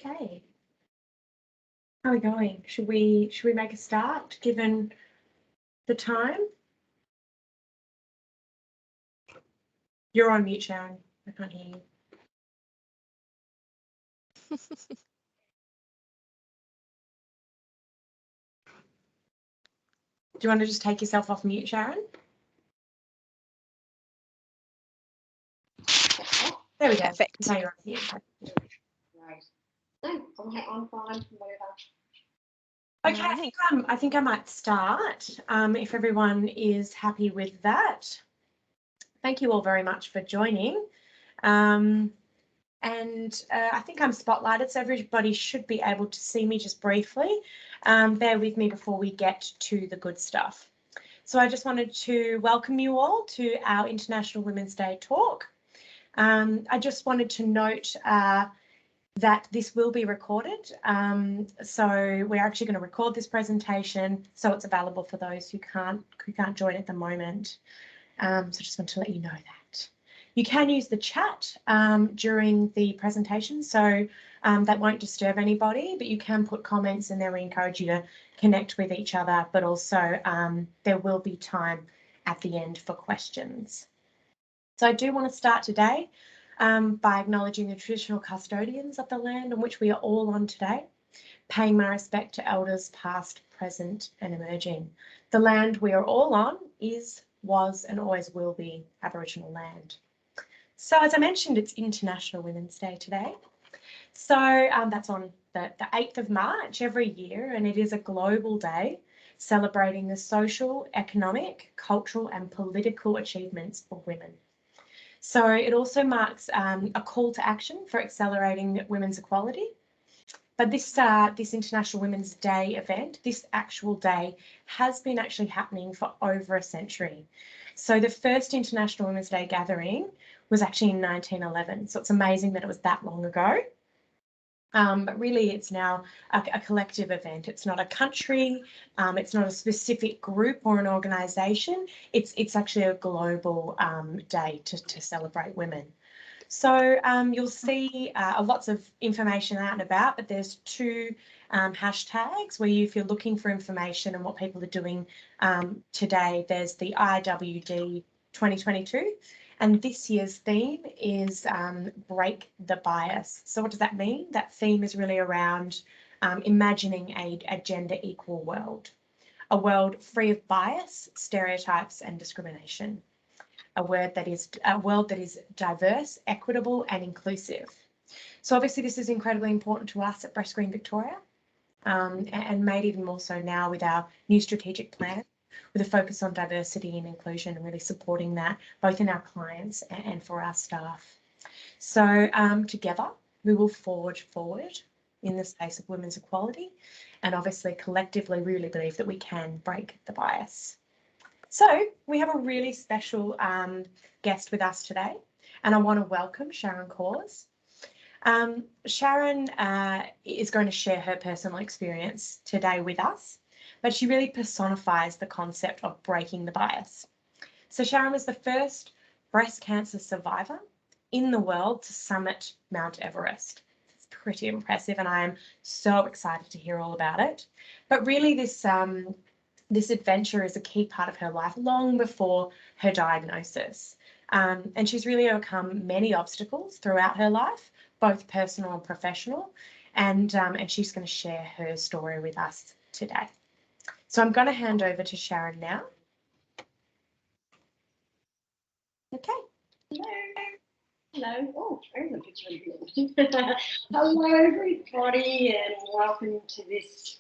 Okay. How are we going? Should we make a start given the time? You're on mute, Sharon. I can't hear you. Do you want to just take yourself off mute, Sharon? There we go. Perfect. Now you're on mute. Right. No, I'm fine. Whatever. Okay, I think I might start if everyone is happy with that. Thank you all very much for joining. I think I'm spotlighted, so everybody should be able to see me just briefly. Bear with me before we get to the good stuff. So I just wanted to welcome you all to our International Women's Day talk. I just wanted to note that this will be recorded. So we're actually going to record this presentation so it's available for those who can't join at the moment. So just want to let you know that. You can use the chat during the presentation, so that won't disturb anybody, but you can put comments in there. We encourage you to connect with each other, but also there will be time at the end for questions. So I do want to start today by acknowledging the traditional custodians of the land on which we are all on today, paying my respect to elders past, present and emerging. The land we are all on is, was and always will be Aboriginal land. So as I mentioned, it's International Women's Day today. So that's on the 8th of March every year, and it is a global day celebrating the social, economic, cultural and political achievements of women. So it also marks a call to action for accelerating women's equality. But this International Women's Day event, this actual day, has been actually happening for over a century. So the first International Women's Day gathering was actually in 1911. So it's amazing that it was that long ago. But really, it's now a collective event. It's not a country. It's not a specific group or an organisation. It's actually a global day to celebrate women. So you'll see lots of information out and about, but there's two hashtags where if you're looking for information and what people are doing today, there's the IWD 2022. And this year's theme is break the bias. So what does that mean? That theme is really around imagining a gender equal world, a world free of bias, stereotypes and discrimination, a world that is diverse, equitable and inclusive. So obviously this is incredibly important to us at Breast Screen Victoria and made even more so now with our new strategic plan, with a focus on diversity and inclusion and really supporting that both in our clients and for our staff. So together we will forge forward in the space of women's equality, and obviously collectively we really believe that we can break the bias. So we have a really special guest with us today, and I want to welcome Sharon Cohrs. Sharon is going to share her personal experience today with us, but she really personifies the concept of breaking the bias. So Sharon was the first breast cancer survivor in the world to summit Mount Everest. It's pretty impressive, and I am so excited to hear all about it. But really this adventure is a key part of her life long before her diagnosis. And she's really overcome many obstacles throughout her life, both personal and professional, and she's going to share her story with us today. So I'm going to hand over to Sharon now. Okay. Hello. Oh, there's a picture of me. Hello, everybody, and welcome to this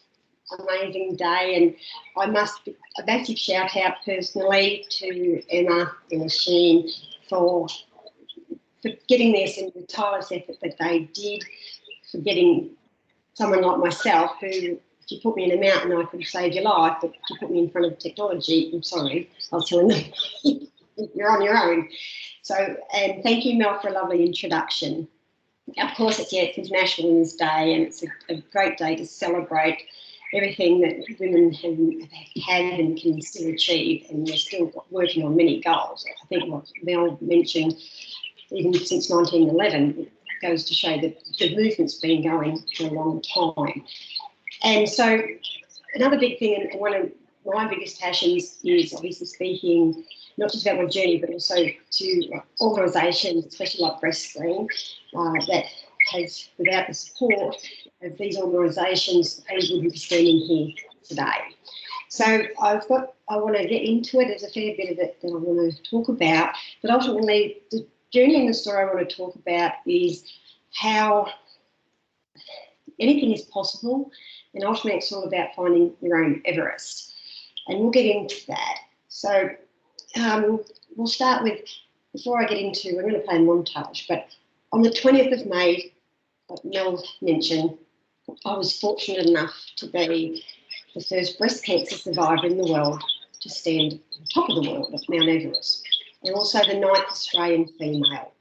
amazing day. And I must be a massive shout out personally to Emma and Sheen for getting this and the tireless effort that they did, for getting someone like myself who, if you put me in a mountain, I could have saved your life, but if you put me in front of technology, I'm sorry, I was telling them, you're on your own. So, and thank you, Mel, for a lovely introduction. Of course, it's International Women's Day, and it's a great day to celebrate everything that women have had and can still achieve, and we're still working on many goals. I think what Mel mentioned, even since 1911, goes to show that the movement's been going for a long time. And so another big thing, and one of my biggest passions is obviously speaking not just about my journey, but also to organisations, especially like Breastscreen, that has, without the support of these organisations, we wouldn't be standing here today. So I want to get into it. There's a fair bit of it that I want to talk about, but ultimately the journey and the story I want to talk about is how anything is possible, and ultimately it's all about finding your own Everest. And we'll get into that. So we'll start with, before I get into, we're going to play a montage, but on the 20th of May, like Mel mentioned, I was fortunate enough to be the first breast cancer survivor in the world to stand on top of the world at Mount Everest, and also the 9th Australian female.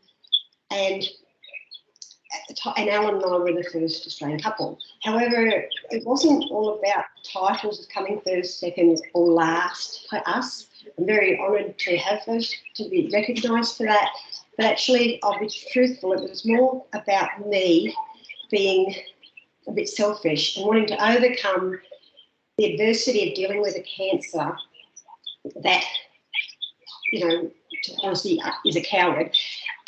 And at the time, and Alan and I were the first Australian couple. However, it wasn't all about titles of coming first, second, or last for us. I'm very honoured to have those, to be recognised for that. But actually, I'll be truthful, it was more about me being a bit selfish and wanting to overcome the adversity of dealing with a cancer that, you know, honestly is a coward.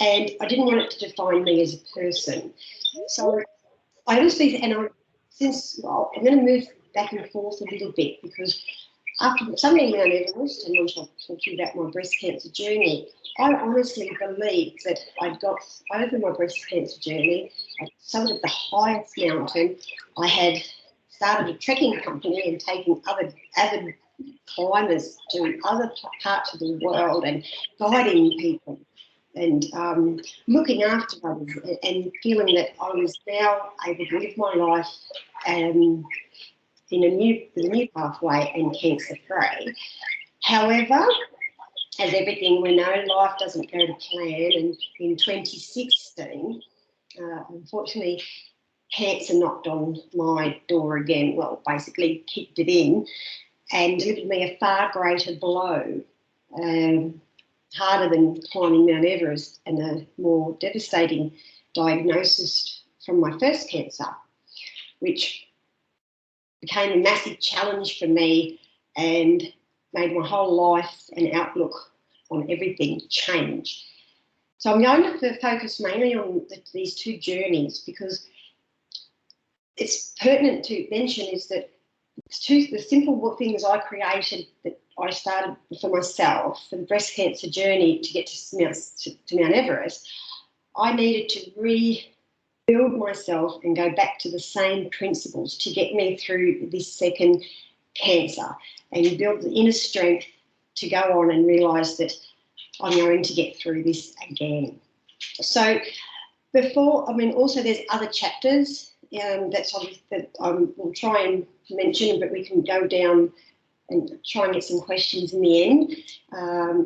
And I didn't want it to define me as a person. So I honestly, and I'm going to move back and forth a little bit, because after something Mount Everest, and once I'll talk to you about my breast cancer journey, I honestly believe that I'd got over my breast cancer journey. I summited the highest mountain. I had started a trekking company and taken other avid climbers to other parts of the world and guiding people and looking after others, and feeling that I was now able to live my life in a new pathway and cancer-free. However, as everything we know, life doesn't go to plan, and in 2016, unfortunately, cancer knocked on my door again, well, basically kicked it in and delivered me a far greater blow, harder than climbing Mount Everest, and a more devastating diagnosis from my first cancer, which became a massive challenge for me and made my whole life and outlook on everything change. So I'm going to focus mainly on these two journeys, because it's pertinent to mention is that the simple things I created, that I started for myself for the breast cancer journey to get to Mount Everest, I needed to rebuild myself and go back to the same principles to get me through this second cancer, and build the inner strength to go on and realise that I'm going to get through this again. So also there's other chapters that's obvious that we'll try and mention, but we can go down and try and get some questions in the end,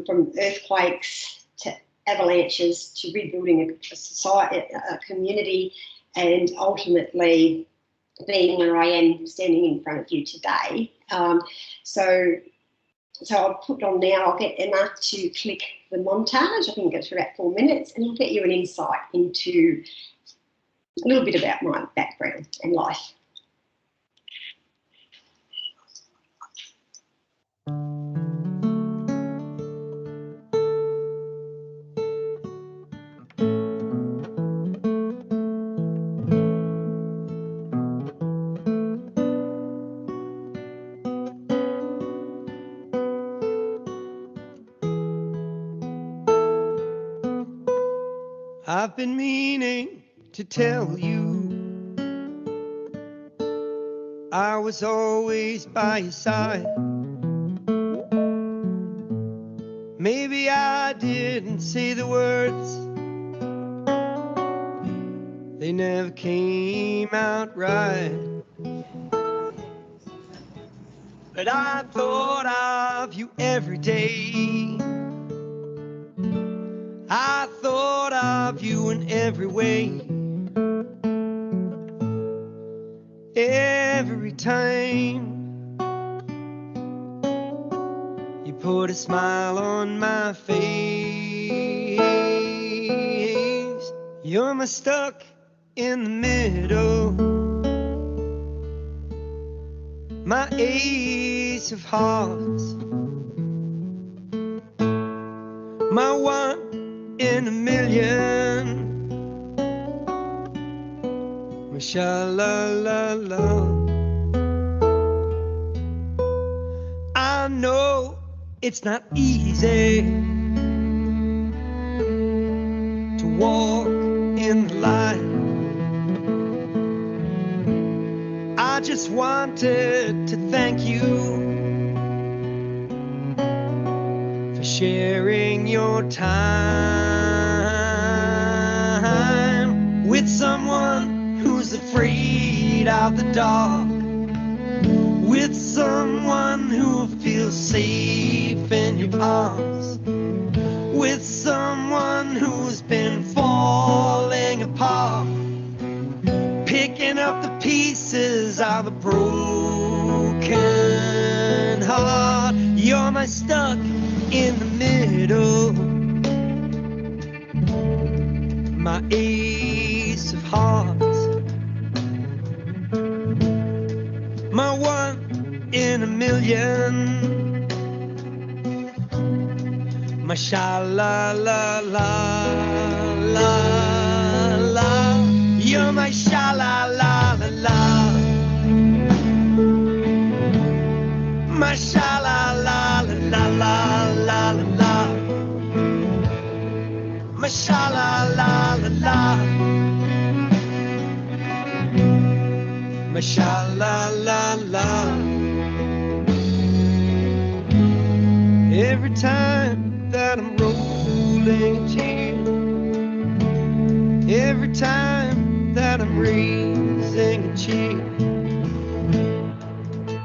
from earthquakes to avalanches to rebuilding a society, a community, and ultimately being where I am standing in front of you today. So I'll put on now, I'll get Emma to click the montage. I think it goes for about 4 minutes, and I'll get you an insight into a little bit about my background and life. I've been meaning to tell you I was always by your side. Maybe I didn't say the words, they never came out right. But I thought of you every day. I thought of you in every way. Every time you put a smile on my face, You're my stuck in the middle, my ace of hearts, my one in a million, my sha-la-la-la. I know it's not easy to walk in the light. I just wanted to thank you for sharing your time with someone who's afraid of the dark, with someone who feels safe in your arms, with someone who's been falling apart, picking up the pieces of a broken heart. You're my stuck in the middle, my ace of hearts, my one in a million, my sha-la-la-la-la. You're my sha-la-la-la-la, my sha-la-la-la-la-la-la, my sha-la-la-la-la, my sha-la-la-la. Every time that I'm rolling a tear, every time that I'm raising a cheer,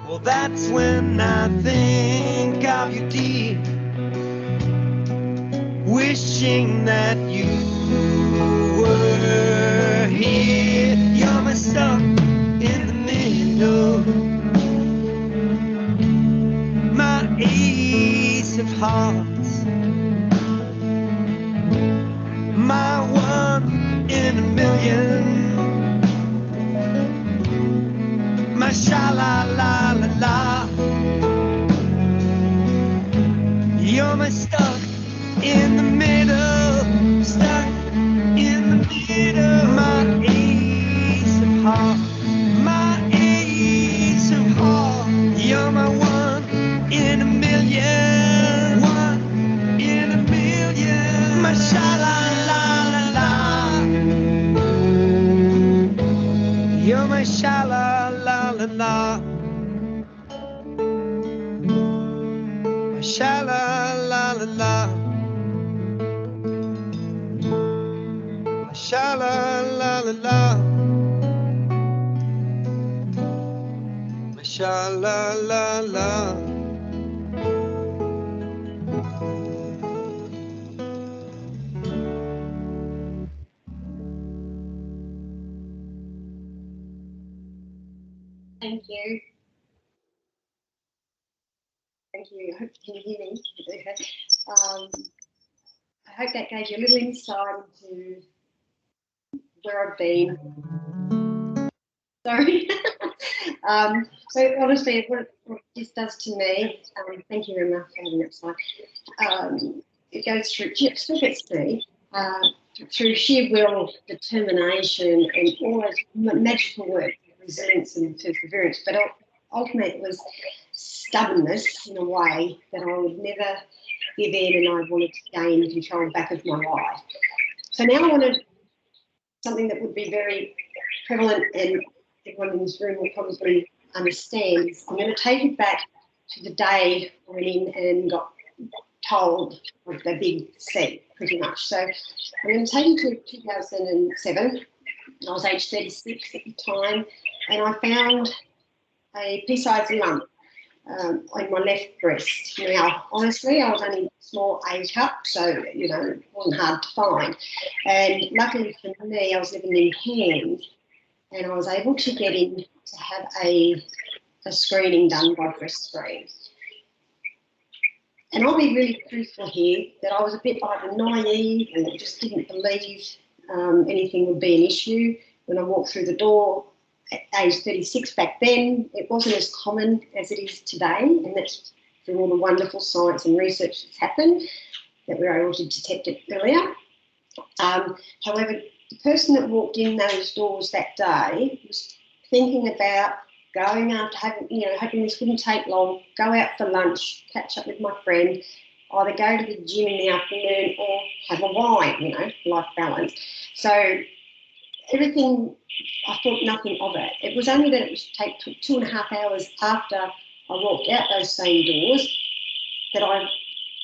well, that's when I think of you, dear, wishing that you were here. You're my stuck in the middle, my ace of hearts, my one in a million, my sha-la-la-la-la. You're my stuck in the middle, stuck in the middle, my ace of hearts, my ace of hearts. You're my one in a million, one in a million, my sha-la-la-la-la. You're my sha-la-la-la-la, my sha-la-la-la-la, my sha-la-la-la-la, my sha-la-la-la. Thank you. Thank you. I hope you can hear me. I hope that gave you a little insight into where I've been. Sorry. So honestly, what this does to me, thank you very much for holding that slide. It goes through, especially it's me, through sheer will, determination, and all those magical work, resilience and perseverance. But ultimately, it was stubbornness in a way that I would never give in, and I wanted to gain control back of my life. So now I wanted something that would be very prevalent and everyone in this room will probably understand. I'm going to take it back to the day I went in and got told of the big C, pretty much. So I'm going to take you to 2007. I was age 36 at the time, and I found a pea-sized lump on my left breast. Now, honestly, I was only a small A cup, so, you know, it wasn't hard to find. And luckily for me, I was living in Cairns, and I was able to get in to have a screening done by breast screen. And I'll be really truthful here that I was a bit either naive and just didn't believe anything would be an issue. When I walked through the door at age 36 back then, it wasn't as common as it is today, and that's through all the wonderful science and research that's happened that we were able to detect it earlier. However, the person that walked in those doors that day was thinking about going after hoping this wouldn't take long, go out for lunch, catch up with my friend, either go to the gym in the afternoon or have a wine, life balance. So everything, I thought nothing of it. It was only that it took 2.5 hours after I walked out those same doors that I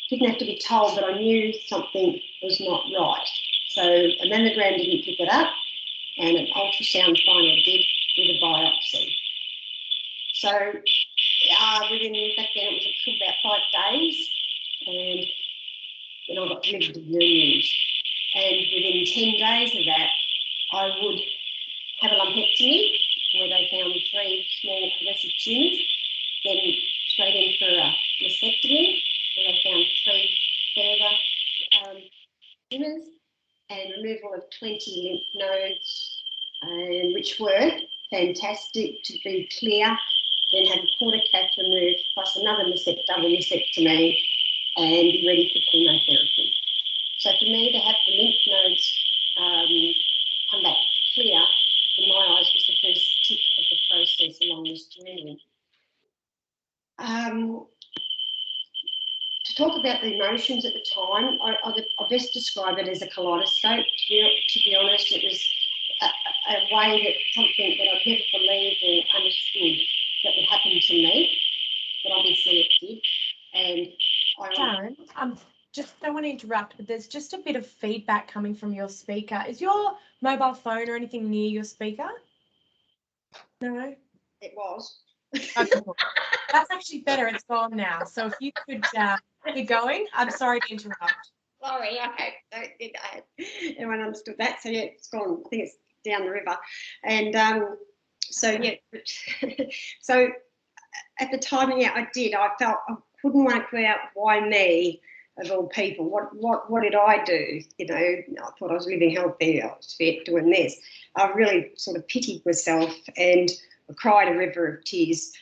didn't have to be told, but I knew something was not right. So a mammogram didn't pick it up, and an ultrasound finally did with a biopsy. So back then it took about 5 days, and then I got delivered to the news. And within 10 days of that, I would have a lumpectomy where they found 3 small aggressive tumours, then straight in for a mastectomy where they found 3 further tumours, and removal of 20 lymph nodes, which were fantastic to be clear. Then have a porta cath removed, plus another double mastectomy, and be ready for chemotherapy. So for me to have the lymph nodes come back clear, in my eyes, was the first tick of the process along this journey. To talk about the emotions at the time, I best describe it as a kaleidoscope. To be honest, it was a way that something that I'd never believed or understood that would happen to me, but obviously it did. And Sharon, just don't want to interrupt, but there's just a bit of feedback coming from your speaker. Is your mobile phone or anything near your speaker? No? It was. Okay. That's actually better. It's gone now. So if you could keep going. I'm sorry to interrupt. Sorry, I think everyone understood that. So yeah, it's gone. I think it's down the river. And so at the time, I did. I felt I couldn't work out why me, of all people. What did I do? I thought I was living healthy. I was fit, doing this. I really sort of pitied myself, and I cried a river of tears.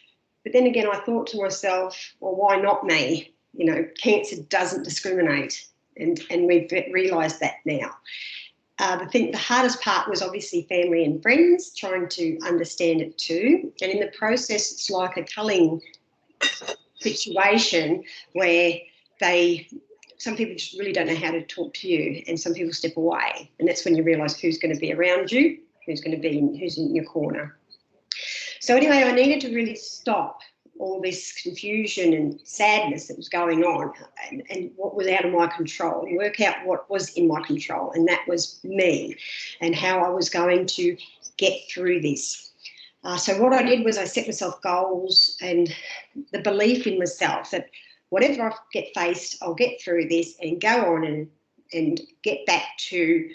But then again, I thought to myself, well, why not me? Cancer doesn't discriminate, and we've realised that now. The hardest part was obviously family and friends trying to understand it too. And in the process, it's like a culling situation where some people just really don't know how to talk to you, and some people step away. And that's when you realise who's going to be around you, who's in your corner. So anyway, I needed to really stop all this confusion and sadness that was going on and what was out of my control, and work out what was in my control, and that was me and how I was going to get through this. So what I did was I set myself goals and the belief in myself that whatever I get faced, I'll get through this and go on and get back to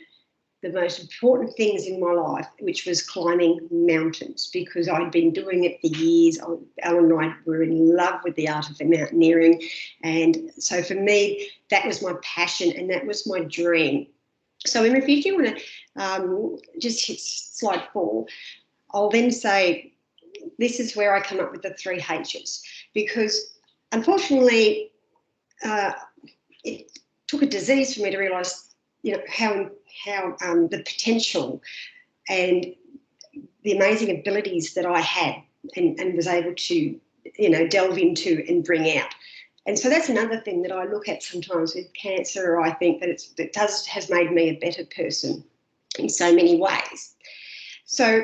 the most important things in my life, which was climbing mountains, because I'd been doing it for years. Alan and I were in love with the art of mountaineering. And so for me, that was my passion and that was my dream. So if you do want to just hit slide 4, I'll then say this is where I come up with the 3 H's, because unfortunately it took a disease for me to realise how the potential and the amazing abilities that I had and was able to, delve into and bring out. And so that's another thing that I look at sometimes with cancer. I think that has made me a better person in so many ways. So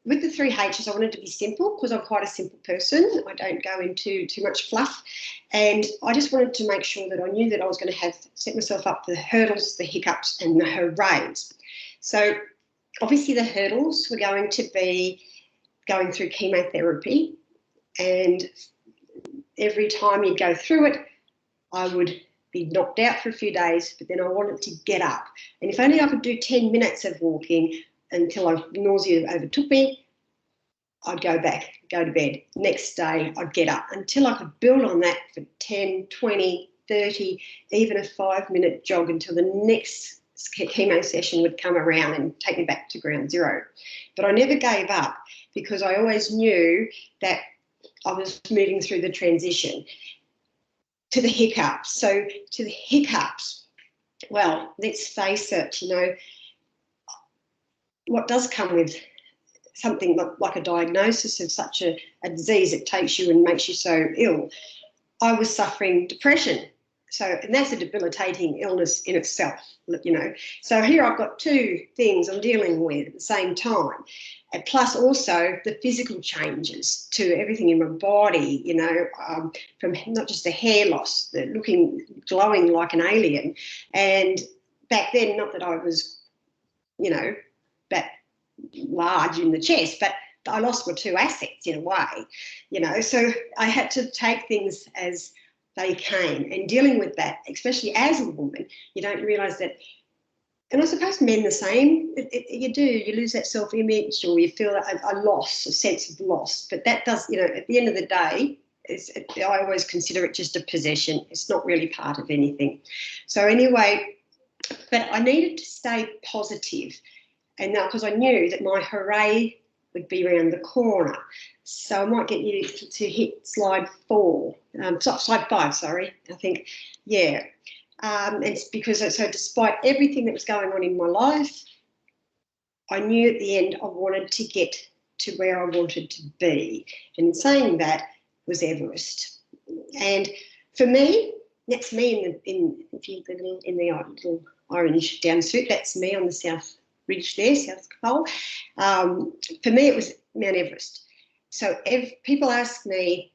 with the 3 H's, I wanted to be simple because I'm quite a simple person. I don't go into too much fluff. And I just wanted to make sure that I knew that I was going to set myself up for the hurdles, the hiccups and the hoorays. So obviously the hurdles were going to be going through chemotherapy, and every time you'd go through it, I would be knocked out for a few days, but then I wanted to get up. And if only I could do 10 minutes of walking until nausea overtook me, I'd go to bed. Next day, I'd get up until I could build on that for 10, 20, 30, even a 5-minute jog until the next chemo session would come around and take me back to ground zero. But I never gave up because I always knew that I was moving through the transition to the hiccups. So to the hiccups, well, let's face it, you know, what does come with something like a diagnosis of such a disease that takes you and makes you so ill. I was suffering depression. So, and that's a debilitating illness in itself, you know. So here I've got two things I'm dealing with at the same time. And plus also the physical changes to everything in my body, you know, from not just the hair loss, the glowing like an alien. And back then, not that I was, you know, that large in the chest, but I lost my two assets in a way, you know. So I had to take things as they came, and dealing with that, especially as a woman, you don't realise that. And I suppose men the same. You do. You lose that self-image, or you feel a loss, a sense of loss. But that does, you know, at the end of the day, I always consider it just a possession. It's not really part of anything. So anyway, but I needed to stay positive. And because I knew that my hooray would be around the corner. So I might get you to hit slide 4, slide 5, sorry, I think, yeah. And it's because, so despite everything that was going on in my life, I knew at the end I wanted to get to where I wanted to be. And in saying that was Everest. And for me, that's me in the little orange down suit, that's me on the south ridge there, South Pole. For me, it was Mount Everest. So people ask me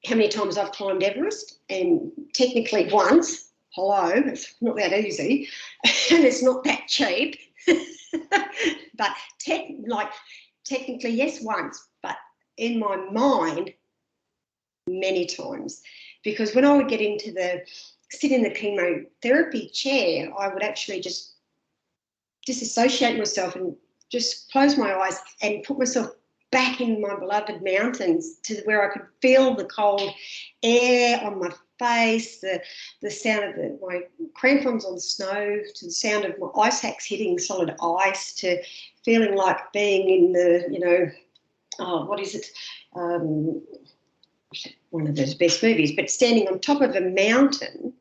how many times I've climbed Everest, and technically once. Hello, it's not that easy, and it's not that cheap. But technically, yes, once. But in my mind, many times, because when I would get into sit in the chemotherapy chair, I would actually just disassociate myself and just close my eyes and put myself back in my beloved mountains, to where I could feel the cold air on my face, the sound of my crampons on snow, to the sound of my ice axe hitting solid ice, to feeling like being in the, you know, what is it? One of those best movies, but standing on top of a mountain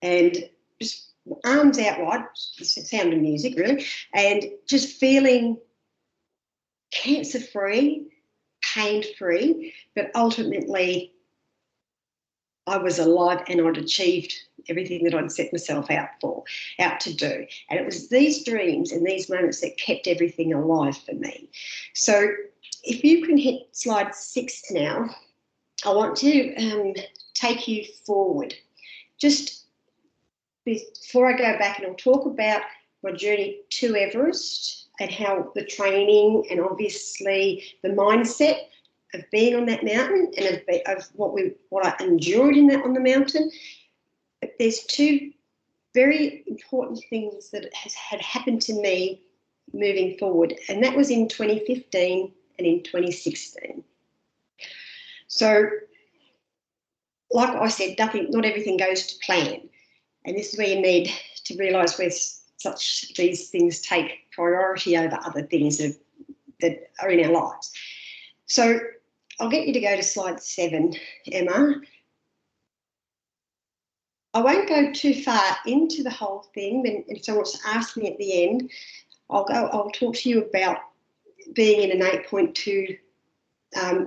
and just arms out wide, the sound of music really, and just feeling cancer-free, pain-free, but ultimately I was alive and I'd achieved everything that I'd set myself out to do. And it was these dreams and these moments that kept everything alive for me. So if you can hit slide 6 now, I want to take you forward. Just before I go back, and I'll talk about my journey to Everest and how the training and obviously the mindset of being on that mountain and of what I endured on the mountain. But there's two very important things that had happened to me moving forward, and that was in 2015 and in 2016. So, like I said, not everything goes to plan, and this is where you need to realise where these things take priority over other things that are in our lives. So I'll get you to go to slide 7, Emma. I won't go too far into the whole thing, and if someone wants to ask me at the end, I'll talk to you about being in an 8.2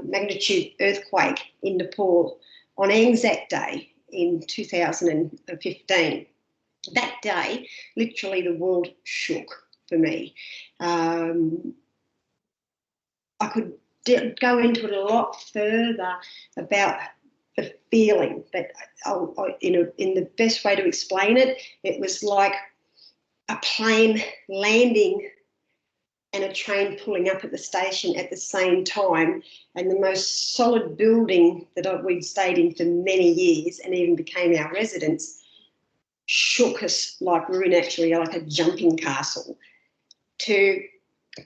magnitude earthquake in Nepal on Anzac Day in 2015. That day, literally the world shook for me. I could go into it a lot further about the feeling, but in the best way to explain it, it was like a plane landing and a train pulling up at the station at the same time, and the most solid building that we'd stayed in for many years and even became our residence shook us like we were actually like a jumping castle. To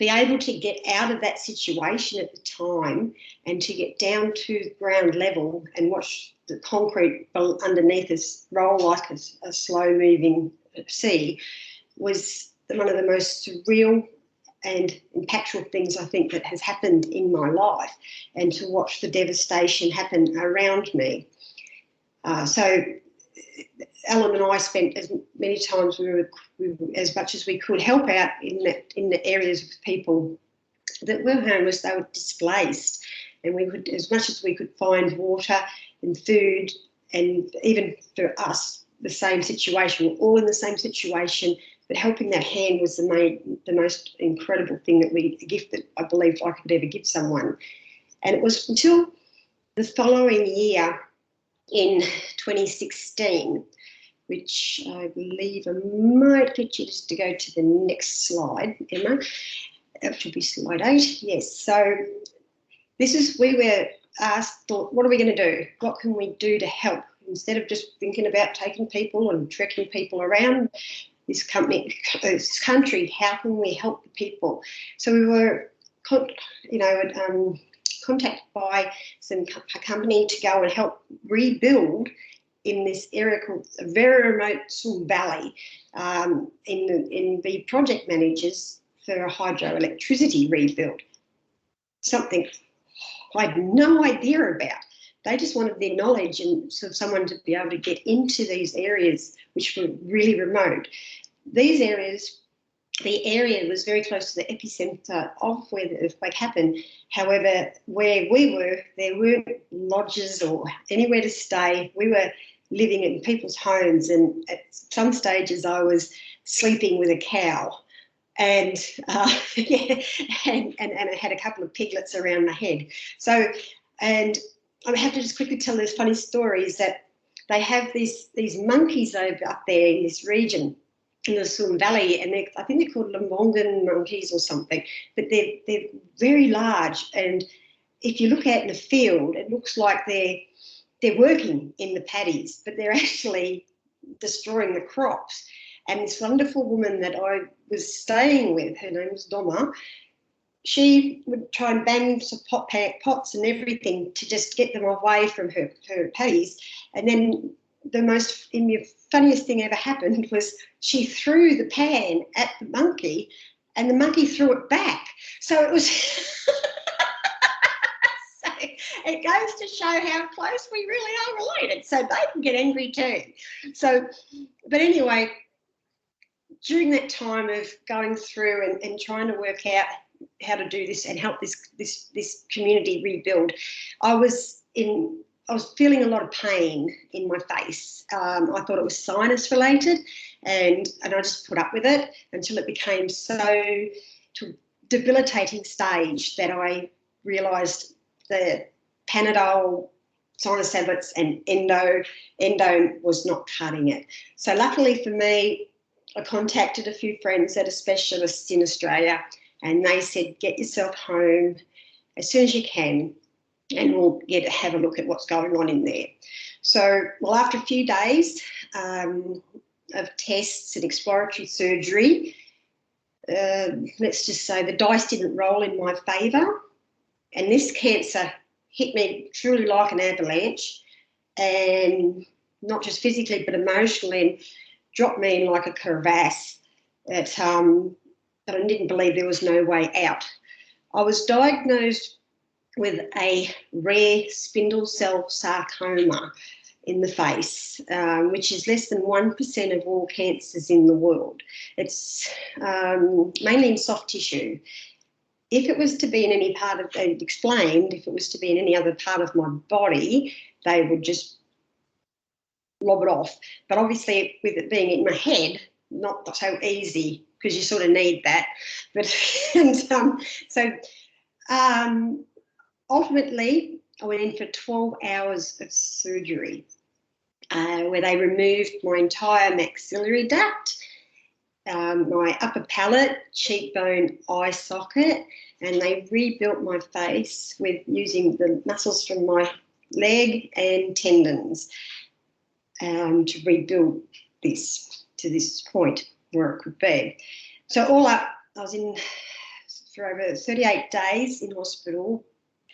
be able to get out of that situation at the time and to get down to ground level and watch the concrete underneath us roll like a slow moving sea, was one of the most surreal and impactful things I think that has happened in my life, and to watch the devastation happen around me. So Alan and I spent as many times as much as we could help out in the areas of people that were homeless. They were displaced, and we would, as much as we could, find water and food, and even for us, the same situation. We're all in the same situation, but helping that hand was the most incredible thing a gift that I believed I could ever give someone. And it was until the following year, in 2016, which I believe I might get you just to go to the next slide, Emma. That should be slide 8. Yes. So we were asked, what are we going to do? What can we do to help? Instead of just thinking about taking people and trekking people around this country, how can we help the people? So we were, contacted by a company to go and help rebuild in this area called a very remote Soon Valley, in the project managers for a hydroelectricity rebuild. Something I had no idea about. They just wanted their knowledge and sort of someone to be able to get into these areas which were really remote. These areas, the area was very close to the epicentre of where the earthquake happened. However, where we were, there weren't lodges or anywhere to stay. We were living in people's homes, and at some stages I was sleeping with a cow. And and I had a couple of piglets around my head. So, and I have to just quickly tell this funny story, is that they have these monkeys over up there in this region, in the Soon Valley, and I think they're called Lambangan monkeys or something, but they're very large, and if you look out in the field, it looks like they're working in the paddies, but they're actually destroying the crops. And this wonderful woman that I was staying with, her name was Doma, she would try and bang some pots and everything to just get them away from her paddies. And then the funniest thing ever happened was she threw the pan at the monkey, and the monkey threw it back. So it was so it goes to show how close we really are related. So they can get angry too. So, but anyway, during that time of going through and trying to work out how to do this and help this community rebuild, I was feeling a lot of pain in my face. I thought it was sinus related, and I just put up with it until it became so to a debilitating stage that I realised the Panadol, sinus tablets and endo was not cutting it. So luckily for me, I contacted a few friends that are specialists in Australia, and they said, get yourself home as soon as you can, and we'll have a look at what's going on in there. So, well, after a few days of tests and exploratory surgery, let's just say the dice didn't roll in my favour, and this cancer hit me truly like an avalanche, and not just physically but emotionally, and dropped me in like a crevasse that I didn't believe there was no way out. I was diagnosed with a rare spindle cell sarcoma in the face, which is less than 1% of all cancers in the world. It's mainly in soft tissue. If it was to be in any part of, they explained, if it was to be in any other part of my body, they would just lob it off. But obviously with it being in my head, not so easy, because you sort of need that. But ultimately I went in for 12 hours of surgery where they removed my entire maxillary duct, my upper palate, cheekbone, eye socket, and they rebuilt my face with using the muscles from my leg and tendons to rebuild this to this point where it could be. So all up, I was in for over 38 days in hospital,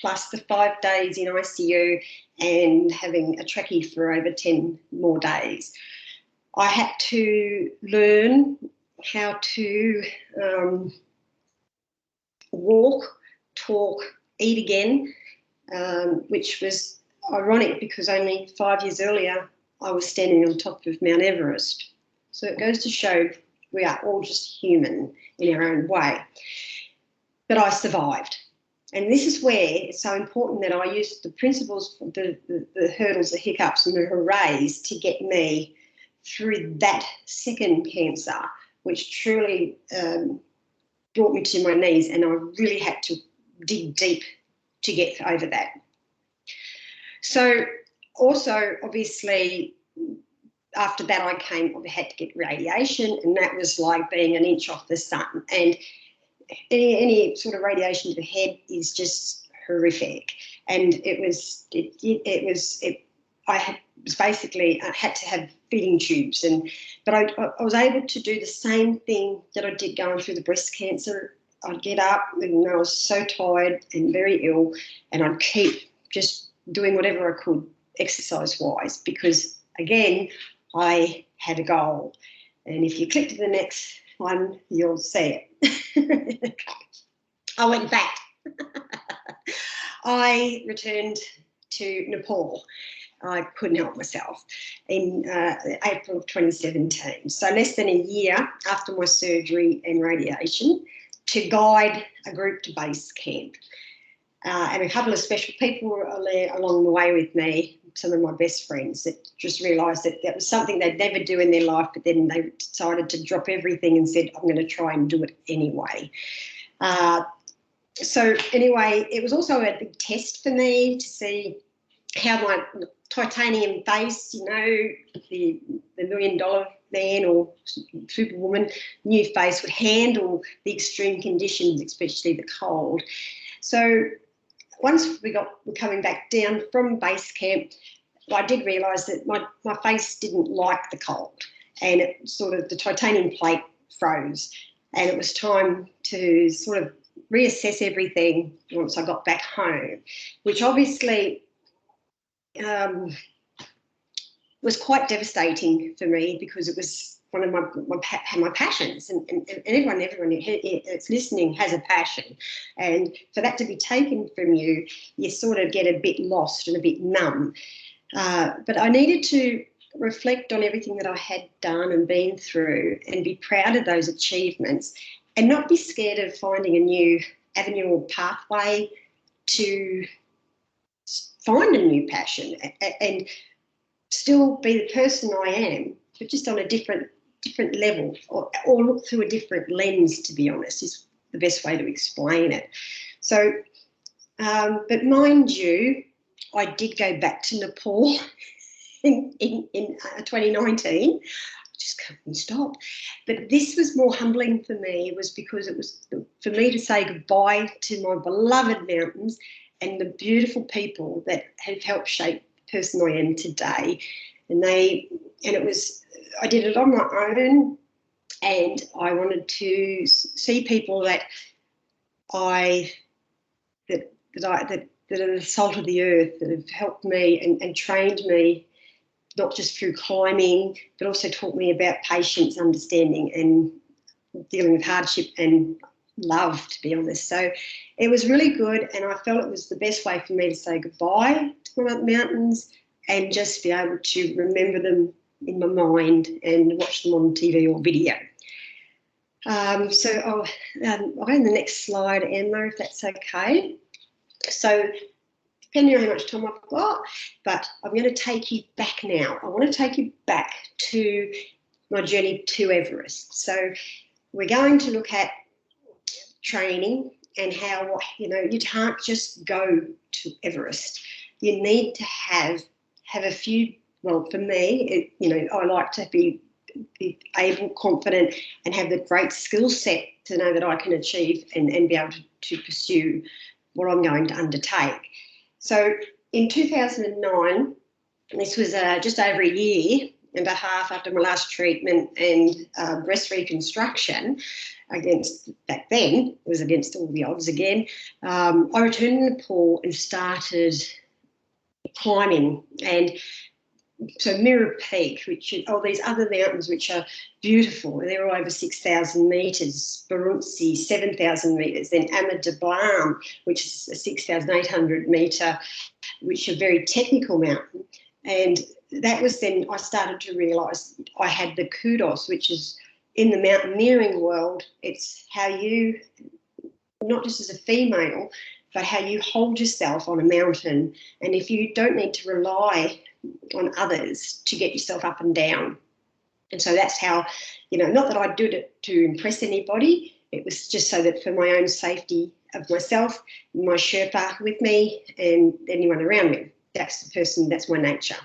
plus the 5 days in ICU and having a trachea for over 10 more days. I had to learn how to walk, talk, eat again, which was ironic because only 5 years earlier I was standing on top of Mount Everest. So it goes to show we are all just human in our own way. But I survived. And this is where it's so important that I use the principles, the hurdles, the hiccups and the hoorays to get me through that second cancer, which truly brought me to my knees, and I really had to dig deep to get over that. So also, obviously, after that I had to get radiation, and that was like being an inch off the sun. And any sort of radiation to the head is just horrific. And I had to have feeding tubes, but I was able to do the same thing that I did going through the breast cancer. I'd get up and I was so tired and very ill, and I'd keep just doing whatever I could exercise-wise, because again, I had a goal. And if you click to the next one, you'll see it. I went back. I returned to Nepal. I couldn't help myself in April of 2017. So less than a year after my surgery and radiation, to guide a group to base camp. And a couple of special people were there along the way with me, some of my best friends, that just realised that that was something they'd never do in their life, but then they decided to drop everything and said, I'm going to try and do it anyway. So anyway, it was also a big test for me to see how my titanium face, you know, the $1 million man or superwoman, new face, would handle the extreme conditions, especially the cold. So once we're coming back down from base camp, I did realise that my face didn't like the cold, and it sort of, the titanium plate froze, and it was time to sort of reassess everything once I got back home, which obviously was quite devastating for me, because it was one of my passions, and everyone that's listening has a passion, and for that to be taken from you, you sort of get a bit lost and a bit numb. But I needed to reflect on everything that I had done and been through, and be proud of those achievements, and not be scared of finding a new avenue or pathway to find a new passion, and still be the person I am, but just on a different level, or look through a different lens, to be honest, is the best way to explain it. So, but mind you, I did go back to Nepal in 2019. I just couldn't stop. But this was more humbling for me, was because it was for me to say goodbye to my beloved mountains and the beautiful people that have helped shape the person I am today. I did it on my own, and I wanted to see people that are the salt of the earth, that have helped me and trained me, not just through climbing, but also taught me about patience, understanding, and dealing with hardship and love, to be honest. So it was really good, and I felt it was the best way for me to say goodbye to my mountains and just be able to remember them in my mind and watch them on TV or video. So I'll go in the next slide, Emma, if that's okay. So depending on how much time I've got, but I'm going to take you back now. I want to take you back to my journey to Everest. So we're going to look at training and how, you can't just go to Everest. You need to have a few, well, for me, I like to be able, confident, and have the great skill set to know that I can achieve and be able to pursue what I'm going to undertake. So in 2009, this was just over a year and a half after my last treatment and breast reconstruction, back then, it was against all the odds again, I returned to Nepal and started climbing. And so Mirror Peak, which is, these other mountains which are beautiful. They're all over 6,000 metres. Barunsi, 7,000 metres. Then Ama de Blam, which is a 6,800 metre, which is a very technical mountain. And that was then I started to realise I had the kudos, which is in the mountaineering world, it's how you, not just as a female, but how you hold yourself on a mountain. And if you don't need to rely on others to get yourself up and down. And so that's how, not that I did it to impress anybody, it was just so that for my own safety of myself, my Sherpa with me and anyone around me. That's the person, that's my nature.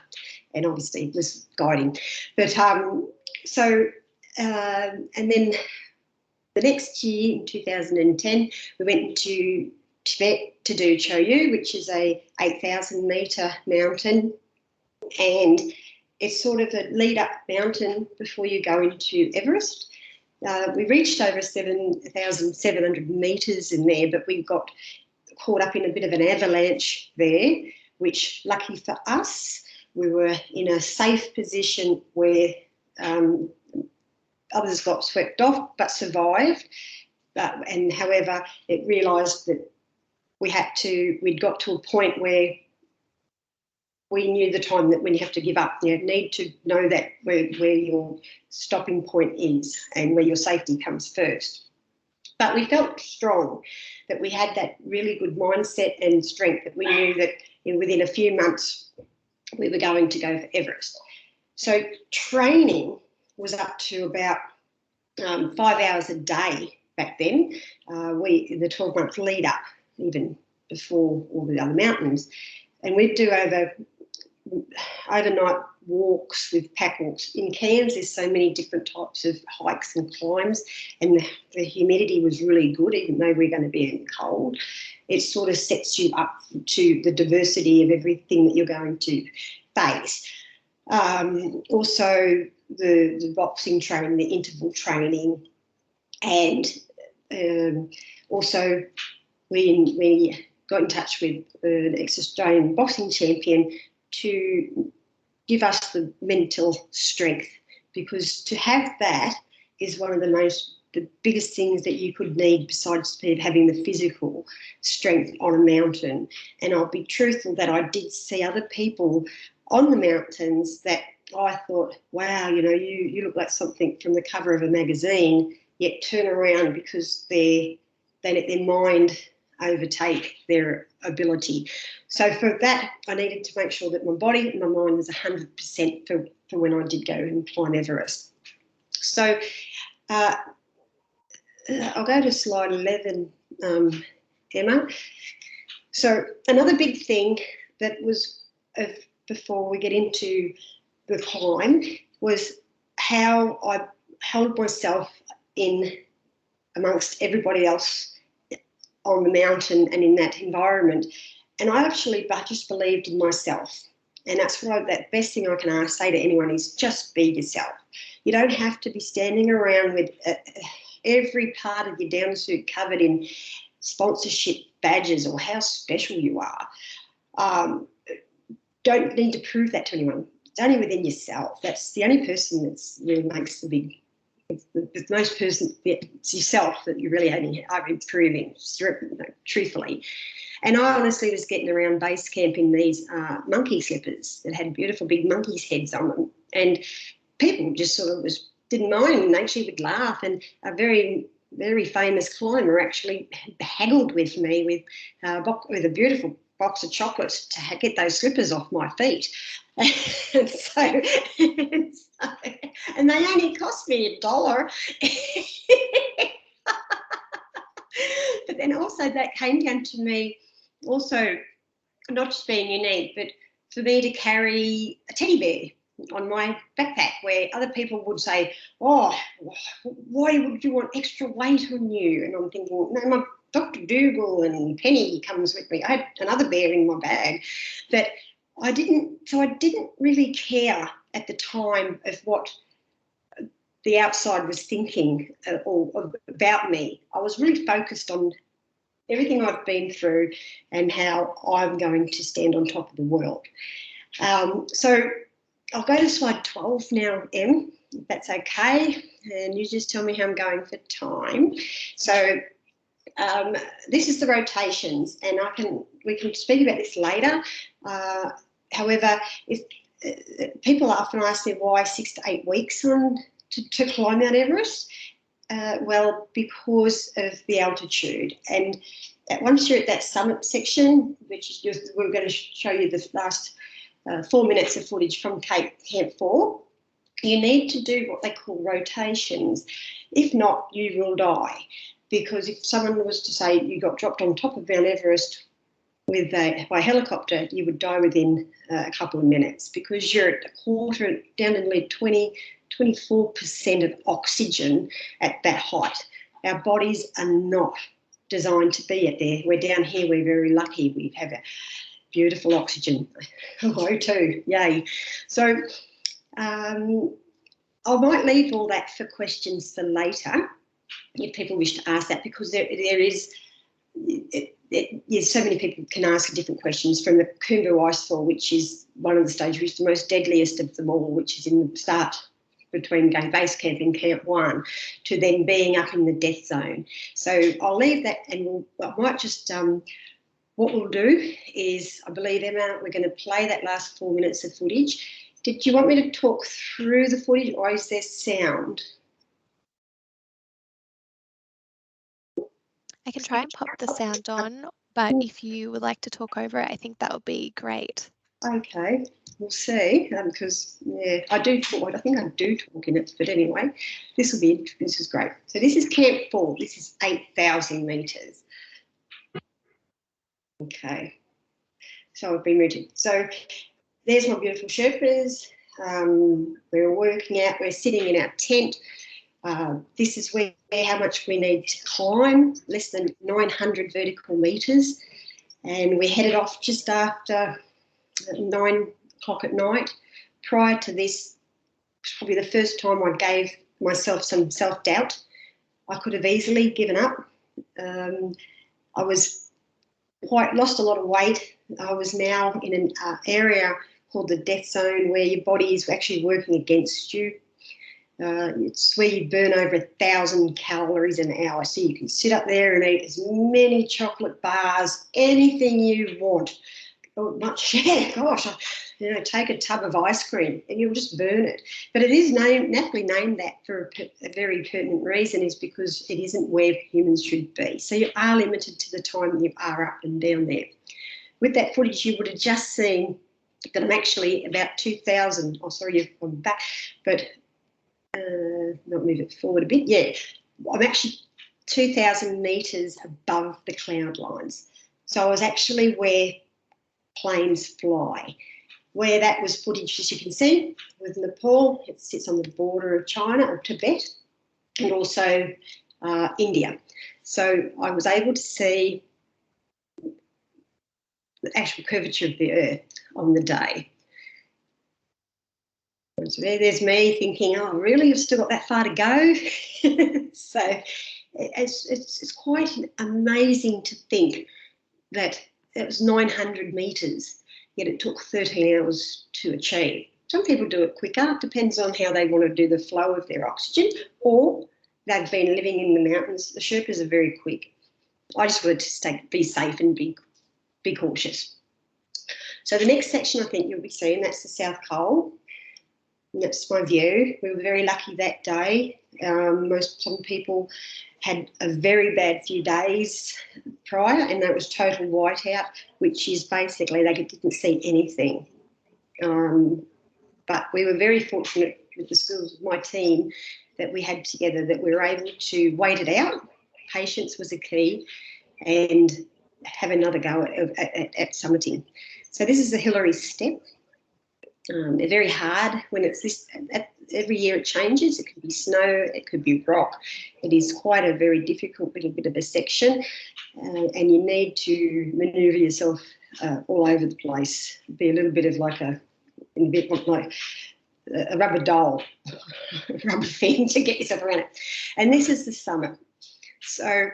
And obviously it was guiding. But and then the next year in 2010, we went to Tibet to do Choyu, which is a 8,000 metre mountain. And it's sort of a lead-up mountain before you go into Everest. We reached over 7,700 metres in there, but we got caught up in a bit of an avalanche there, which, lucky for us, we were in a safe position where others got swept off but survived. However, it realised that we'd got to a point where we knew the time that when you have to give up, you need to know that where your stopping point is and where your safety comes first. But we felt strong, that we had that really good mindset and strength, that we knew that within a few months we were going to go for Everest. So training was up to about 5 hours a day back then. In the 12-month lead up, even before all the other mountains, and we'd do overnight walks with pack walks. In Cairns, there's so many different types of hikes and climbs, and the humidity was really good, even though we're going to be in cold. It sort of sets you up to the diversity of everything that you're going to face. Also, the boxing training, the interval training, and also we got in touch with an ex-Australian boxing champion to give us the mental strength, because to have that is one of the biggest things that you could need, besides having the physical strength on a mountain. And I'll be truthful that I did see other people on the mountains that I thought, wow, you look like something from the cover of a magazine, yet turn around because they let their mind overtake their ability. So for that, I needed to make sure that my body and my mind was 100% for when I did go and climb Everest. So I'll go to slide 11, Emma. So another big thing that was, before we get into the climb, was how I held myself in amongst everybody else on the mountain and in that environment. And I actually just believed in myself. And that's what that best thing I can say to anyone is just be yourself. You don't have to be standing around with every part of your down suit covered in sponsorship badges or how special you are. Don't need to prove that to anyone. It's only within yourself. That's the only person that's really makes the big. The most person, it's yourself that you really only are improving, truthfully. And I honestly was getting around base camp in these monkey slippers that had beautiful big monkeys' heads on them, and people just sort of didn't mind, and actually would laugh. And a very, very famous climber actually haggled with me with a beautiful box of chocolates to get those slippers off my feet. And they only cost me $1. But then also that came down to me also not just being unique, but for me to carry a teddy bear on my backpack, where other people would say, oh, why would you want extra weight on you? And I'm thinking, no, my Dr. Dougal and Penny comes with me. I had another bear in my bag that I didn't really care at the time of what the outside was thinking or about me. I was really focused on everything I've been through and how I'm going to stand on top of the world. So I'll go to slide 12 now, Em, if that's okay. And you just tell me how I'm going for time. So this is the rotations, and we can speak about this later. However, if people often ask me why 6 to 8 weeks to climb Mount Everest, well, because of the altitude. And once you're at that summit section, which is just, we're going to show you the last 4 minutes of footage from Camp 4, you need to do what they call rotations. If not, you will die. Because if someone was to say you got dropped on top of Mount Everest by helicopter, you would die within a couple of minutes, because you're at a quarter, down in lead 24% of oxygen at that height. Our bodies are not designed to be at there. We're down here, we're very lucky. We have a beautiful oxygen. O2, yay. So I might leave all that for questions for later, if people wish to ask that, because there is so many people can ask different questions, from the Cohrs icefall, which is one of the stages, which is the most deadliest of them all, which is in the start between going base camp in Camp 1 to then being up in the death zone. So I'll leave that, and I might just, what we'll do is, I believe, Emma, we're going to play that last 4 minutes of footage. Did you want me to talk through the footage, or is there sound? I can try and pop the sound on, but if you would like to talk over it, I think that would be great. Okay, we'll see, because yeah, I do talk. I think I do talk in it, but anyway, this is great. So this is Camp 4. This is 8,000 metres. Okay, so I've been routed. So there's my beautiful Sherpas. We're working out. We're sitting in our tent. This is how much we need to climb, less than 900 vertical metres, and we headed off just after 9 o'clock at night. Prior to this, probably the first time I gave myself some self-doubt. I could have easily given up. I was lost a lot of weight. I was now in an area called the death zone, where your body is actually working against you. It's where you burn over 1,000 calories an hour. So you can sit up there and eat as many chocolate bars, anything you want. Gosh, take a tub of ice cream and you'll just burn it. But it is naturally named that for a very pertinent reason, is because it isn't where humans should be. So you are limited to the time you are up and down there. With that footage, you would have just seen that I'm actually about 2,000. Oh, sorry, I'm back, but not move it forward a bit. Yeah, I'm actually 2,000 metres above the cloud lines. So I was actually where planes fly. Where that was footage, as you can see, with Nepal. It sits on the border of China, or Tibet, and also India. So I was able to see the actual curvature of the Earth on the day. So there's me thinking, oh, really? You've still got that far to go? So it's quite amazing to think that it was 900 metres, yet it took 13 hours to achieve. Some people do it quicker. It depends on how they want to do the flow of their oxygen, or they've been living in the mountains. The Sherpas are very quick. I just wanted to be safe and be cautious. So the next section I think you'll be seeing, that's the South Col. And that's my view. We were very lucky that day. Some people had a very bad few days prior, and that was total whiteout, which is basically they didn't see anything. But we were very fortunate with the skills of my team that we had together, that we were able to wait it out. Patience was a key, and have another go at summiting. So this is the Hillary step. They're very hard when it's this. Every year it changes. It could be snow, it could be rock. It is quite a very difficult little bit of a section, and you need to manoeuvre yourself all over the place. Be a little bit of like a rubber doll, rubber thing to get yourself around it. And this is the summit. So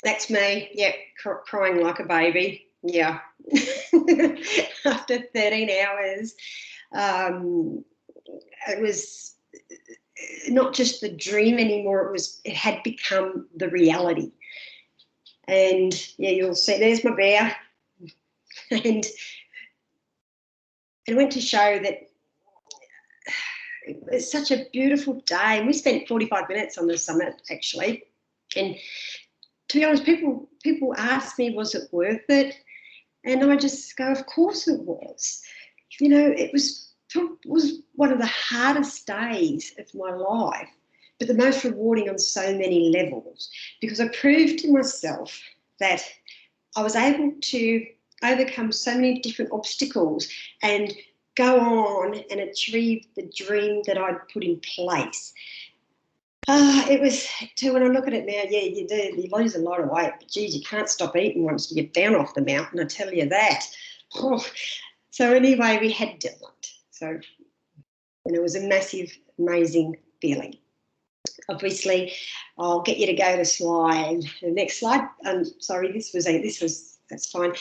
that's me. Yep, crying like a baby. Yeah. after 13 hours. It was not just the dream anymore, it had become the reality. And yeah, you'll see there's my bear. And it went to show that it was such a beautiful day. And we spent 45 minutes on the summit, actually. And to be honest, people ask me, was it worth it? And I just go, of course it was. You know, it was one of the hardest days of my life, but the most rewarding on so many levels, because I proved to myself that I was able to overcome so many different obstacles and go on and achieve the dream that I'd put in place. It was, when I look at it now, yeah, you do, you lose a lot of weight, but geez, you can't stop eating once you get down off the mountain, I tell you that. Oh. So anyway, we had done it. So, and it was a massive, amazing feeling. Obviously, I'll get you to go to the next slide. Sorry, that's fine.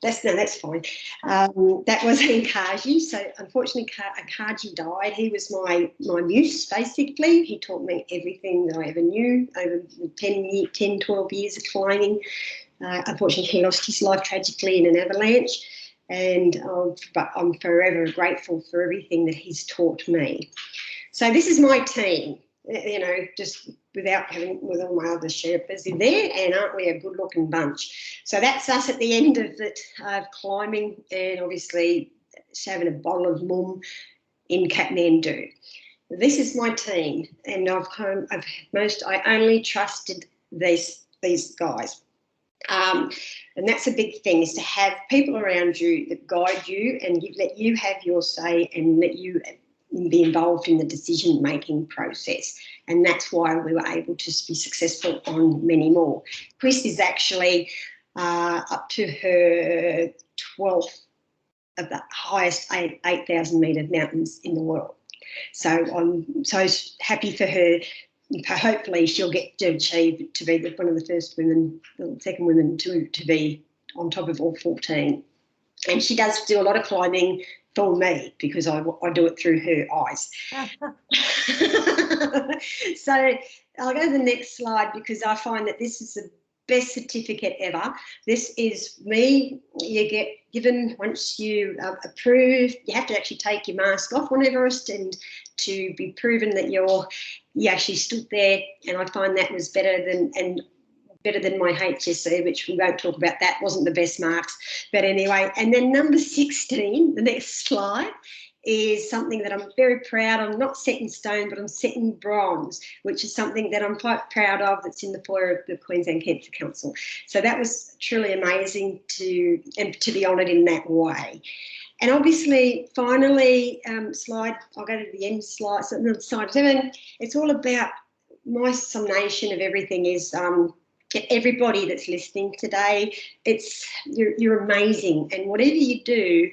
That's fine. That was Kaji. So unfortunately, Kaji died. He was my muse, basically. He taught me everything that I ever knew over 10, 12 years of climbing. Unfortunately, he lost his life tragically in an avalanche. And but I'm forever grateful for everything that he's taught me. So this is my team, you know, just with all my other Sherpas in there, and aren't we a good-looking bunch? So that's us at the end of it, climbing, and obviously having a bottle of mum in Kathmandu. This is my team, and I only trusted these guys. And that's a big thing, is to have people around you that guide you and let you have your say and let you be involved in the decision-making process. And that's why we were able to be successful on many more. Chris is actually up to her 12th of the highest 8,000 metre mountains in the world. So I'm so happy for her. Hopefully she'll get to achieve to be one of the second women to be on top of all 14. And she does do a lot of climbing for me because I do it through her eyes. So I'll go to the next slide, because I find that this is the best certificate ever. This is me. You get given, once you approve, you have to actually take your mask off on Everest and to be proven that you actually stood there. And I find that was better than my HSC, which we won't talk about. That wasn't the best marks. But anyway, and then number 16, the next slide, is something that I'm very proud of. I'm not set in stone, but I'm set in bronze, which is something that I'm quite proud of, that's in the foyer of the Queensland Cancer Council. So that was truly amazing to be honoured in that way. And obviously, finally, I'll go to the end slide, so slide 7, it's all about my summation of everything is everybody that's listening today, you're amazing, and whatever you do,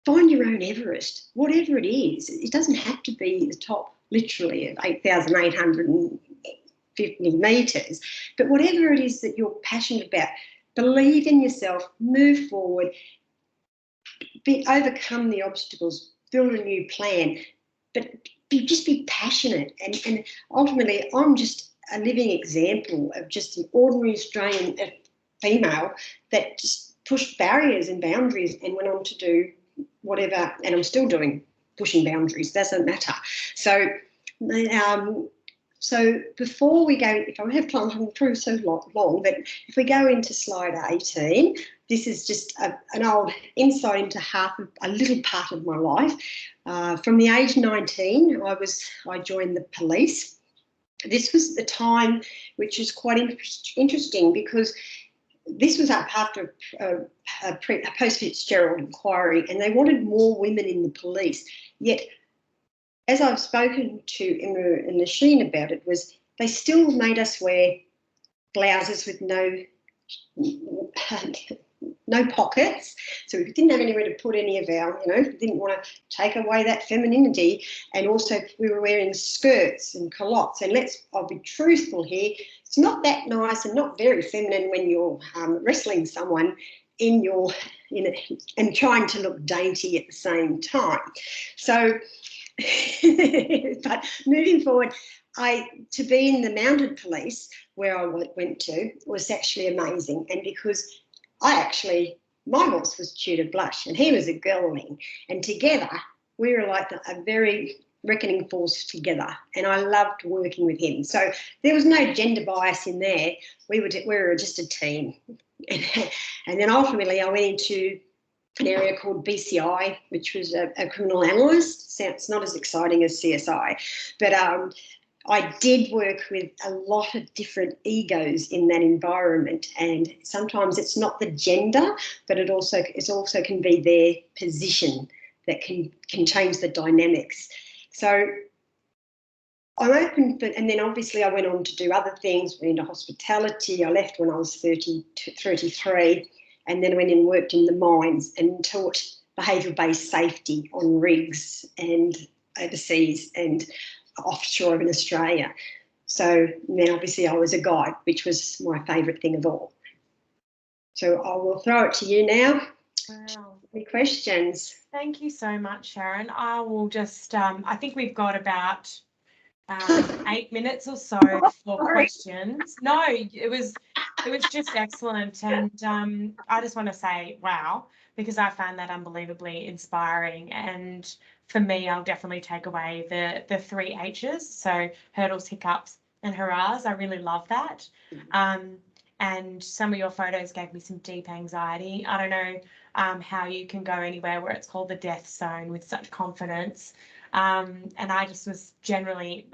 find your own Everest, whatever it is. It doesn't have to be the top, literally, of 8,850 metres, but whatever it is that you're passionate about, believe in yourself, move forward, overcome the obstacles, build a new plan, but just be passionate. And ultimately, I'm just a living example of just an ordinary Australian female that just pushed barriers and boundaries and went on to do whatever, and I'm still pushing boundaries, doesn't matter. So before we go, if I have time, I'm through so long, but if we go into slide 18, this is just an old insight into a little part of my life. From the age of 19, I joined the police. This was the time which is quite interesting, because this was up after a post-Fitzgerald inquiry, and they wanted more women in the police. Yet, as I've spoken to Emma and Nasheen about it, was they still made us wear blouses with no pockets, so we didn't have anywhere to put any of our, we didn't want to take away that femininity, and also we were wearing skirts and culottes, and I'll be truthful here, it's not that nice and not very feminine when you're wrestling someone and trying to look dainty at the same time. So, but moving forward, to be in the mounted police where I went to was actually amazing, and because my horse was Tudor Blush and he was a girling, and together we were like a very reckoning force together, and I loved working with him. So there was no gender bias in there. We were just a team. And then ultimately I went into an area called BCI, which was a criminal analyst. Sounds not as exciting as CSI, but I did work with a lot of different egos in that environment, and sometimes it's not the gender, but it also can be their position that can change the dynamics. So I'm open, and then obviously I went on to do other things, went into hospitality. I left when I was 33, and then I went and worked in the mines and taught behaviour-based safety on rigs and overseas and offshore in Australia. So then obviously I was a guide, which was my favourite thing of all. So I will throw it to you now. Wow. Any questions? Thank you so much, Sharon. I will just, I think we've got about 8 minutes or so for questions. No, it was just excellent. And I just want to say, wow, because I found that unbelievably inspiring. And for me, I'll definitely take away the 3 H's. So hurdles, hiccups, and hurrahs. I really love that. And some of your photos gave me some deep anxiety. I don't know how you can go anywhere where it's called the death zone with such confidence. And I just was generally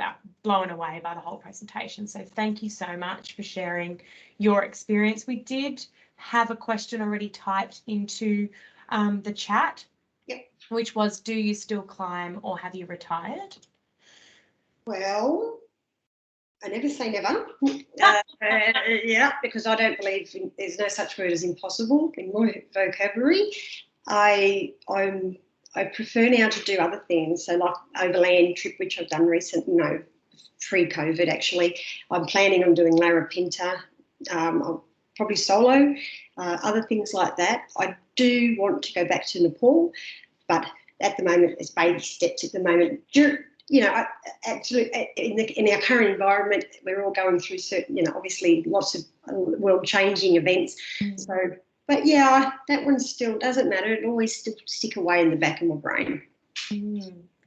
blown away by the whole presentation. So thank you so much for sharing your experience. We did have a question already typed into the chat, yep, which was, do you still climb or have you retired? Well, I never say never. Yeah, because I don't believe there's no such word as impossible in my vocabulary. I prefer now to do other things. So like overland trip, which I've done recently, pre-COVID actually. I'm planning on doing Larapinta, probably solo, other things like that. I do want to go back to Nepal, but at the moment it's baby steps at the moment. Absolutely, in our current environment, we're all going through certain, obviously lots of world-changing events. So, but yeah, that one still doesn't matter. It always still stick away in the back of my brain.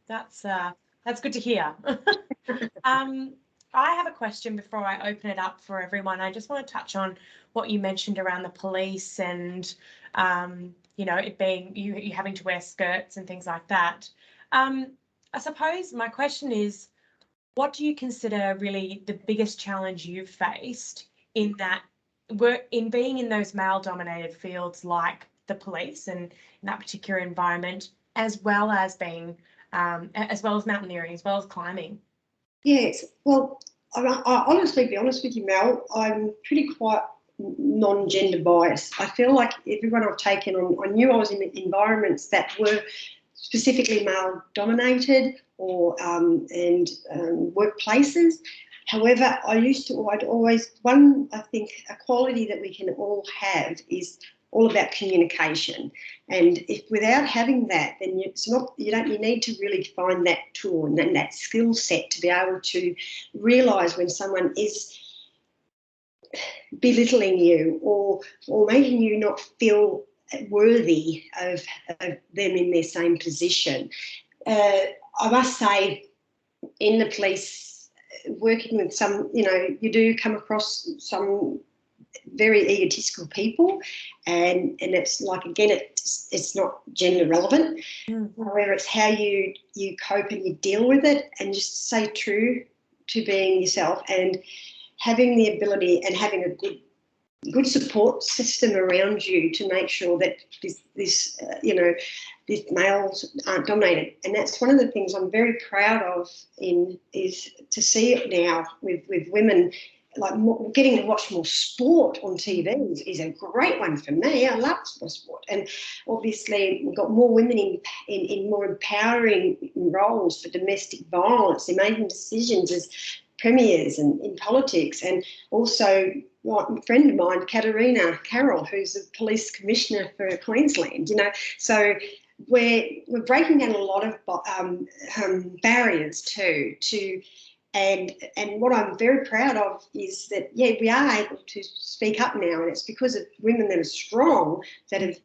That's good to hear. I have a question before I open it up for everyone. I just want to touch on what you mentioned around the police and, it being you having to wear skirts and things like that. I suppose my question is, what do you consider really the biggest challenge you've faced in being in those male-dominated fields like the police and in that particular environment, as well as being, as well as mountaineering, as well as climbing? Yes, well, I honestly, be honest with you, Mel, I'm pretty quite non-gender biased. I feel like everyone I've taken on, I knew I was in environments that were specifically male dominated or workplaces. However, I'd always, I think a quality that we can all have is all about communication. And if without having that, then you need to really find that tool and that skill set to be able to realise when someone is belittling you or making you not feel worthy of them in their same position. I must say, in the police, working with some, you do come across some very egotistical people, and it's like, again, it's not gender relevant. However, it's how you cope and you deal with it, and just stay true to being yourself, and having the ability and having a good support system around you to make sure that these males aren't dominated. And that's one of the things I'm very proud of is to see it now with women, like getting to watch more sport on TV is a great one for me. I love sport. And obviously we've got more women in more empowering roles for domestic violence. They're making decisions as premiers and in politics, and also friend of mine, Katerina Carroll, who's the police commissioner for Queensland. So we're breaking down a lot of barriers too. And what I'm very proud of is that we are able to speak up now, and it's because of women that are strong that have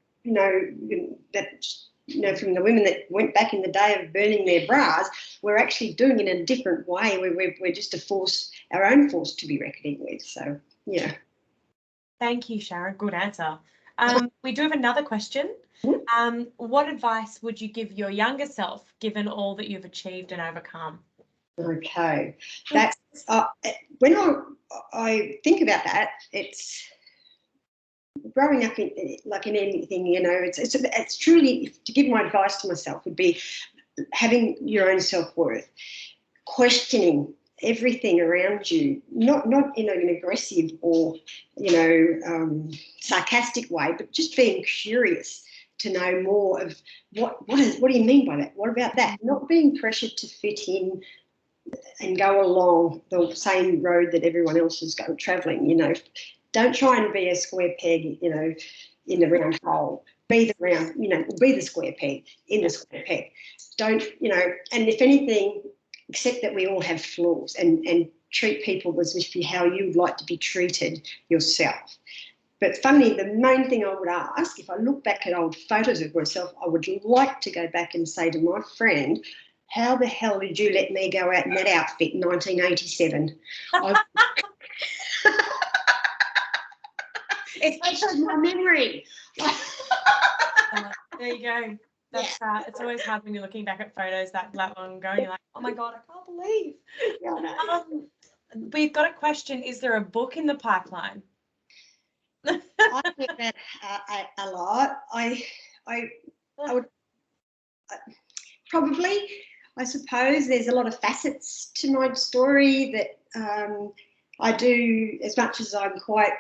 from the women that went back in the day of burning their bras. We're actually doing it in a different way. We're just our own force to be reckoning with. So yeah. Thank you, Sharon. Good answer. We do have another question. What advice would you give your younger self, given all that you've achieved and overcome? Okay, that's when I think about that, it's growing up in anything, it's truly, to give my advice to myself would be having your own self-worth, questioning everything around you, not in an aggressive or sarcastic way, but just being curious to know more of what do you mean by that? What about that? Not being pressured to fit in and go along the same road that everyone else is travelling. Don't try and be a square peg, in the round hole. Be the square peg in the square peg. Don't, and if anything, accept that we all have flaws and treat people as if how you would like to be treated yourself. But funny, the main thing I would ask, if I look back at old photos of myself, I would like to go back and say to my friend, how the hell did you let me go out in that outfit in 1987? It's just my memory. There you go. That's it's always hard when you're looking back at photos that long ago and you're like, oh my God, I can't believe. We've got a question. Is there a book in the pipeline? I get that a lot. I would probably, I suppose there's a lot of facets to my story that I do, as much as I'm quite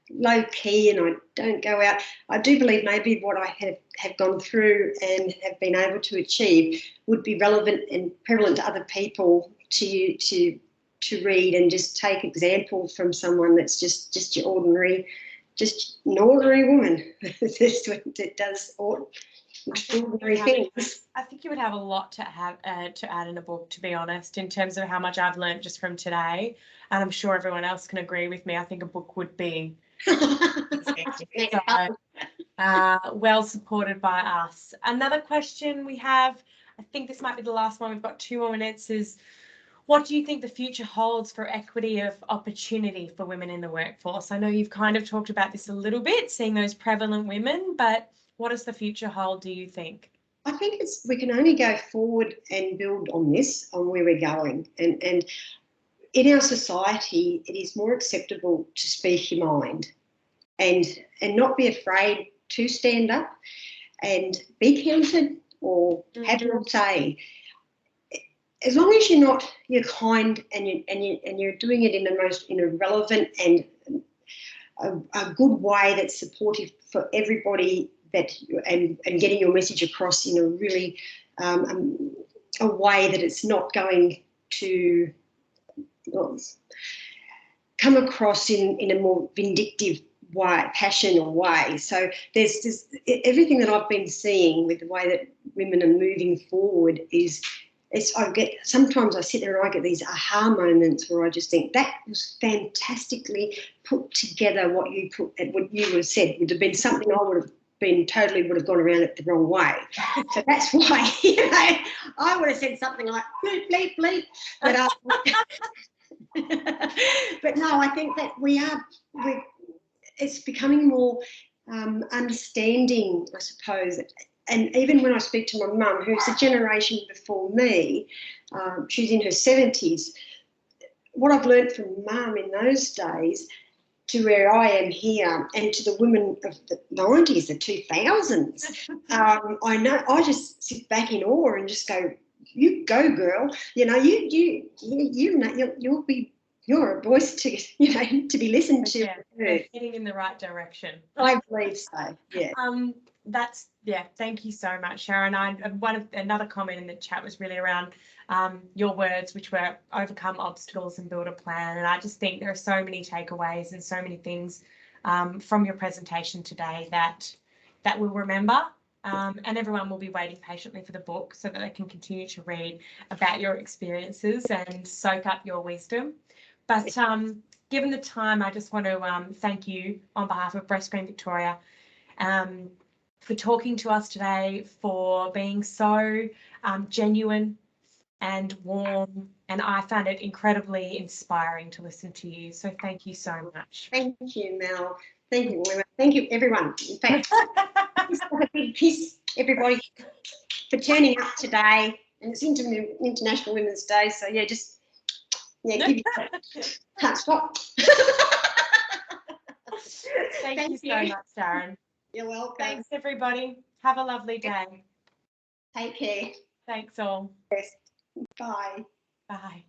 low key and I don't go out. I do believe maybe what I have gone through and have been able to achieve would be relevant and prevalent to other people to read and just take example from someone that's just an ordinary woman that does extraordinary things. I think you would have a lot to add in a book, to be honest, in terms of how much I've learned just from today, and I'm sure everyone else can agree with me. I think a book would be well supported by us. Another question we have, I think this might be the last one, we've got 2 more minutes, is what do you think the future holds for equity of opportunity for women in the workforce? I know you've kind of talked about this a little bit, seeing those prevalent women, but what does the future hold, do you think? I think we can only go forward and build on where we're going. And in our society, it is more acceptable to speak your mind and not be afraid to stand up and be counted or have your say. As long as you're kind and you're doing it in a relevant and a good way that's supportive for everybody, and getting your message across in a really a way that it's not going to come across in a more vindictive way, passionate way. So there's just everything that I've been seeing with the way that women are moving forward is. Sometimes I sit there and I get these aha moments where I just think that was fantastically put together. What you would have said would have been something I would have gone around it the wrong way. So that's why I would have said something like bleep bleep bleep. But no, I think that it's becoming more understanding, I suppose. And even when I speak to my mum, who's a generation before me, she's in her 70s, what I've learned from mum in those days to where I am here and to the women of the 90s, the 2000s, I know I just sit back in awe and just go, you go, girl. You're a voice to be listened to. Yeah, heading in the right direction. I believe so. Yeah. Thank you so much, Sharon. Another comment in the chat was really around your words, which were overcome obstacles and build a plan. And I just think there are so many takeaways and so many things from your presentation today that we'll remember. And everyone will be waiting patiently for the book so that they can continue to read about your experiences and soak up your wisdom. But given the time, I just want to thank you on behalf of Breast Screen Victoria for talking to us today, for being so genuine and warm, and I found it incredibly inspiring to listen to you. So thank you so much. Thank you, Mel. Thank you, Emma. Thank you, everyone. In fact, a big kiss, everybody, for turning up today. And it's International Women's Day, so yeah, just give you can't stop. Thank you so much, Sharon. You're welcome. Thanks, everybody. Have a lovely day. Take care. Thanks all. Yes. Bye. Bye.